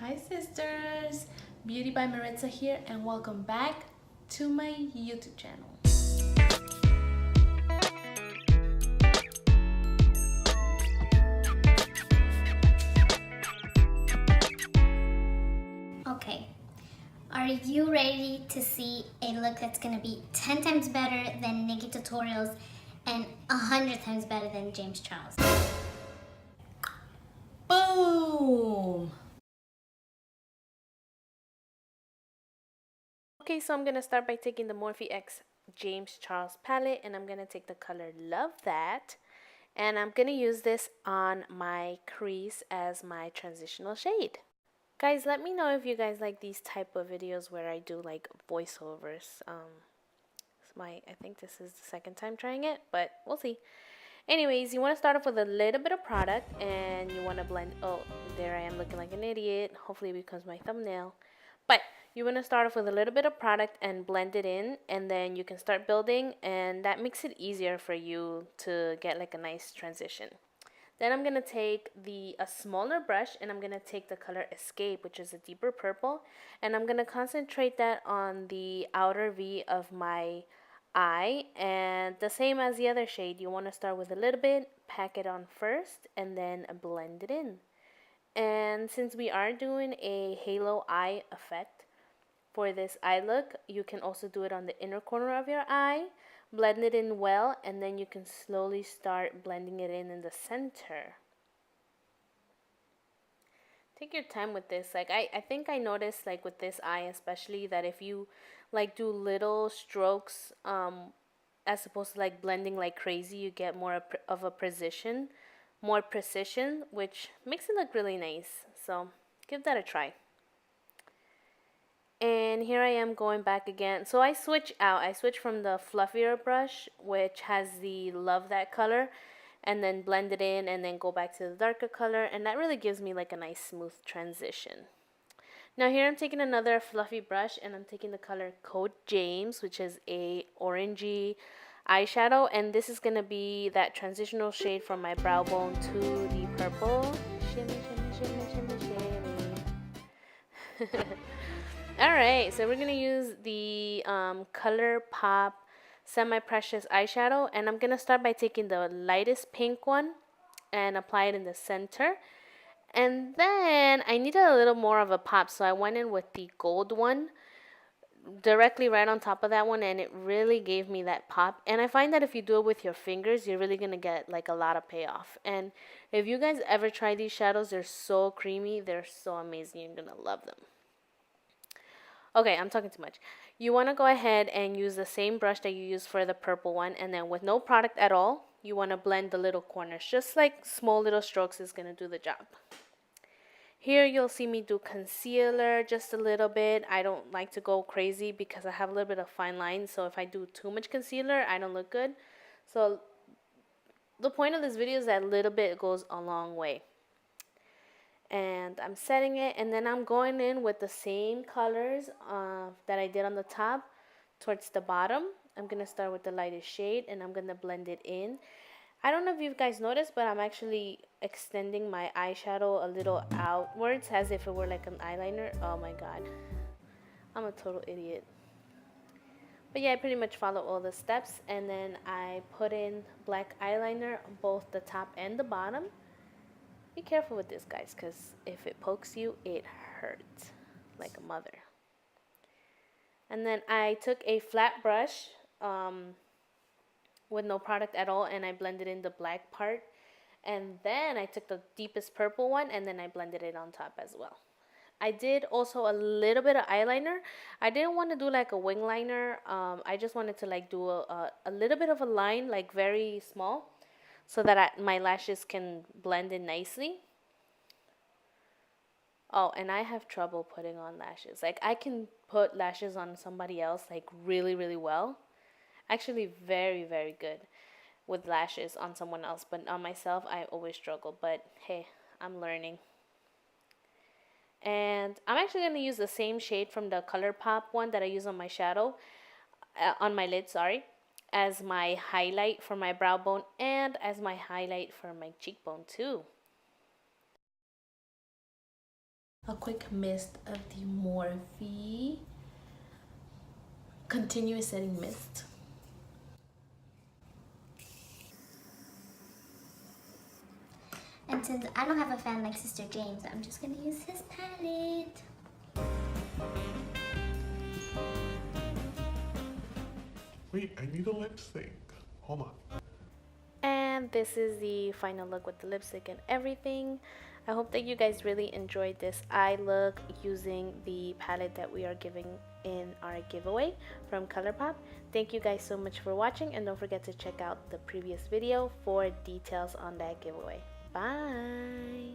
Hi sisters, Beauty by Maritza here and welcome back to my YouTube channel. Okay, are you ready to see a look that's going to be 10 times better than Nikki tutorials and 100 times better than James Charles? Boom! Okay, so I'm going to start by taking the Morphe X James Charles palette and I'm going to take the color Love That. And I'm going to use this on my crease as my transitional shade. Guys, let me know if you guys like these type of videos where I do like voiceovers. I think this is the second time trying it, but we'll see. Anyways, you want to start off with a little bit of product and you want to blend. Oh, there I am looking like an idiot. Hopefully it becomes my thumbnail. But you want to start off with a little bit of product and blend it in, and then you can start building, and that makes it easier for you to get like a nice transition. Then I'm going to take a smaller brush and I'm going to take the color Escape, which is a deeper purple, and I'm going to concentrate that on the outer V of my eye. And the same as the other shade, you want to start with a little bit, pack it on first, and then blend it in. And since we are doing a halo eye effect for this eye look, you can also do it on the inner corner of your eye, blend it in well, and then you can slowly start blending it in the center. Take your time with this. Like I think I noticed, like with this eye especially, that if you like do little strokes as opposed to like blending like crazy, you get more of a precision, which makes it look really nice. So give that a try. And here I am going back again. So I switch from the fluffier brush, which has the Love That color, and then blend it in and then go back to the darker color, and that really gives me like a nice smooth transition. Now here I'm taking another fluffy brush and I'm taking the color Code James, which is a orangey eyeshadow, and this is going to be that transitional shade from my brow bone to the purple. Shimmy, shimmy, shimmy, shimmy, shimmy. Alright, so we're going to use the Colourpop Semi-Precious eyeshadow, and I'm going to start by taking the lightest pink one and apply it in the center. And then I needed a little more of a pop, so I went in with the gold one directly right on top of that one, and it really gave me that pop. And I find that if you do it with your fingers, you're really going to get like a lot of payoff. And if you guys ever try these shadows, they're so creamy, they're so amazing, you're going to love them. Okay, I'm talking too much. You want to go ahead and use the same brush that you used for the purple one, and then with no product at all, you want to blend the little corners. Just like small little strokes is going to do the job. Here you'll see me do concealer just a little bit. I don't like to go crazy because I have a little bit of fine lines, so if I do too much concealer, I don't look good. So the point of this video is that a little bit goes a long way. And I'm setting it, and then I'm going in with the same colors that I did on the top towards the bottom. I'm going to start with the lightest shade and I'm going to blend it in. I don't know if you guys noticed, but I'm actually extending my eyeshadow a little outwards as if it were like an eyeliner. Oh my god, I'm a total idiot. But yeah, I pretty much follow all the steps, and then I put in black eyeliner on both the top and the bottom. Be careful with this, guys, because if it pokes you, it hurts like a mother. And then I took a flat brush with no product at all, and I blended in the black part. And then I took the deepest purple one, and then I blended it on top as well. I did also a little bit of eyeliner. I didn't want to do like a wing liner. I just wanted to like do a little bit of a line, like very small, so that my lashes can blend in nicely. Oh, and I have trouble putting on lashes. Like I can put lashes on somebody else like really, really well. Actually very, very good with lashes on someone else, but on myself I always struggle. But hey, I'm learning. And I'm actually going to use the same shade from the Colourpop one that I use on my shadow, on my lid, sorry, as my highlight for my brow bone and as my highlight for my cheekbone too. a quick mist of the Morphe Continuous Setting Mist. And since I don't have a fan like Sister James, I'm just gonna use his palette. Wait, I need a lip sync. Hold on. And this is the final look with the lipstick and everything. I hope that you guys really enjoyed this eye look using the palette that we are giving in our giveaway from Colourpop. Thank you guys so much for watching, and don't forget to check out the previous video for details on that giveaway. Bye!